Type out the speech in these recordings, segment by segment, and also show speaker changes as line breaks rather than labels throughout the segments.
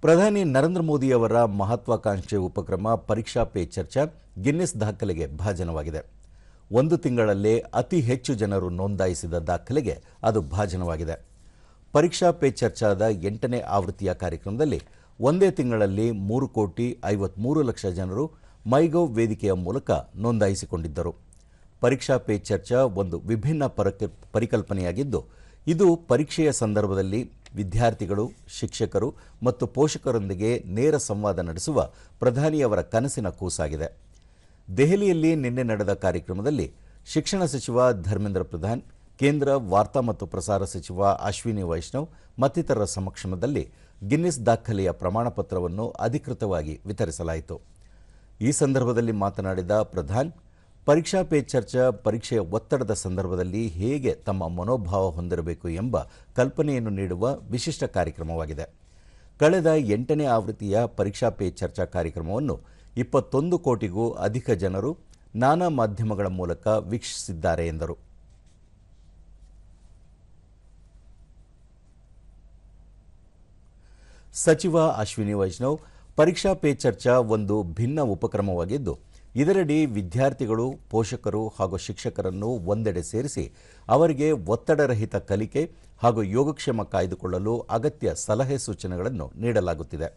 ಪ್ರಧಾನಿ ನರೇಂದ್ರ ಮೋದಿ ಅವರ ಮಹತ್ವಾಕಾಂಕ್ಷೆ ಉಪಕ್ರಮ ಪರೀಕ್ಷಾ ಪೇ ಚರ್ಚಾ ಗಿನ್ನಿಸ್ ದಾಖಲೆಗೆ ಭಾಜನವಾಗಿದೆ. ಒಂದು ತಿಂಗಳಲ್ಲೇ ಅತಿ ಹೆಚ್ಚು ಜನರು ನೋಂದಾಯಿಸಿದ ದಾಖಲೆಗೆ ಅದು ಭಾಜನವಾಗಿದೆ. ಪರೀಕ್ಷಾ ಪೇ ಚರ್ಚಾದ 8ನೇ ಆವೃತ್ತಿಯ ಕಾರ್ಯಕ್ರಮದಲ್ಲಿ ಒಂದೇ ತಿಂಗಳಲ್ಲಿ 3,53,00,000 ಜನರು ಮೈಗೌ ವೇದಿಕೆಯ ಮೂಲಕ ನೋಂದಾಯಿಸಿಕೊಂಡಿದ್ದರು. ಪರೀಕ್ಷಾ ಪೇ ಚರ್ಚಾ ಒಂದು ವಿಭಿನ್ನ ಪರಿಕಲ್ಪನೆಯಾಗಿದ್ದು, ಇದು ಪರೀಕ್ಷೆಯ ಸಂದರ್ಭದಲ್ಲಿ ವಿದ್ಯಾರ್ಥಿಗಳು, ಶಿಕ್ಷಕರು ಮತ್ತು ಪೋಷಕರೊಂದಿಗೆ ನೇರ ಸಂವಾದ ನಡೆಸುವ ಪ್ರಧಾನಿಯವರ ಕನಸಿನ ಕೂಸಾಗಿದೆ. ದೆಹಲಿಯಲ್ಲಿ ನಿನ್ನೆ ನಡೆದ ಕಾರ್ಯಕ್ರಮದಲ್ಲಿ ಶಿಕ್ಷಣ ಸಚಿವ ಧರ್ಮೇಂದ್ರ ಪ್ರಧಾನ್, ಕೇಂದ್ರ ವಾರ್ತಾ ಮತ್ತು ಪ್ರಸಾರ ಸಚಿವ ಅಶ್ವಿನಿ ವೈಷ್ಣವ್ ಮತ್ತಿತರರ ಸಮಕ್ಷಮದಲ್ಲಿ ಗಿನ್ನಿಸ್ ದಾಖಲೆಯ ಪ್ರಮಾಣಪತ್ರವನ್ನು ಅಧಿಕೃತವಾಗಿ ವಿತರಿಸಲಾಯಿತು. ಈ ಸಂದರ್ಭದಲ್ಲಿ ಮಾತನಾಡಿದ ಪ್ರಧಾನ್, ಪರೀಕ್ಷಾ ಪೇ ಚರ್ಚಾ ಪರೀಕ್ಷೆಯ ಒತ್ತಡದ ಸಂದರ್ಭದಲ್ಲಿ ಹೇಗೆ ತಮ್ಮ ಮನೋಭಾವ ಹೊಂದಿರಬೇಕು ಎಂಬ ಕಲ್ಪನೆಯನ್ನು ನೀಡುವ ವಿಶಿಷ್ಟ ಕಾರ್ಯಕ್ರಮವಾಗಿದೆ. ಕಳೆದ 8ನೇ ಆವೃತ್ತಿಯ ಪರೀಕ್ಷಾ ಪೇ ಚರ್ಚಾ ಕಾರ್ಯಕ್ರಮವನ್ನು 21 ಕೋಟಿಗೂ ಅಧಿಕ ಜನರು ನಾನಾ ಮಾಧ್ಯಮಗಳ ಮೂಲಕ ವೀಕ್ಷಿಸಿದ್ದಾರೆ ಎಂದರು. ಸಚಿವ ಅಶ್ವಿನಿ ವೈಷ್ಣವ್, ಪರೀಕ್ಷಾ ಪೇ ಚರ್ಚಾ ಒಂದು ಭಿನ್ನ ಉಪಕ್ರಮವಾಗಿದ್ದು, ಇದರಡಿ ವಿದ್ಯಾರ್ಥಿಗಳು, ಪೋಷಕರು ಹಾಗೂ ಶಿಕ್ಷಕರನ್ನು ಒಂದೆಡೆ ಸೇರಿಸಿ ಅವರಿಗೆ ಒತ್ತಡರಹಿತ ಕಲಿಕೆ ಹಾಗೂ ಯೋಗಕ್ಷೇಮ ಕಾಯ್ದುಕೊಳ್ಳಲು ಅಗತ್ಯ ಸಲಹೆ ಸೂಚನೆಗಳನ್ನು ನೀಡಲಾಗುತ್ತಿದೆ.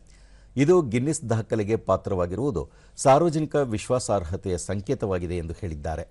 ಇದು ಗಿನ್ನಿಸ್ ದಾಖಲೆಗೆ ಪಾತ್ರವಾಗಿರುವುದು ಸಾರ್ವಜನಿಕ ವಿಶ್ವಾಸಾರ್ಹತೆಯ ಸಂಕೇತವಾಗಿದೆ ಎಂದು ಹೇಳಿದ್ದಾರೆ.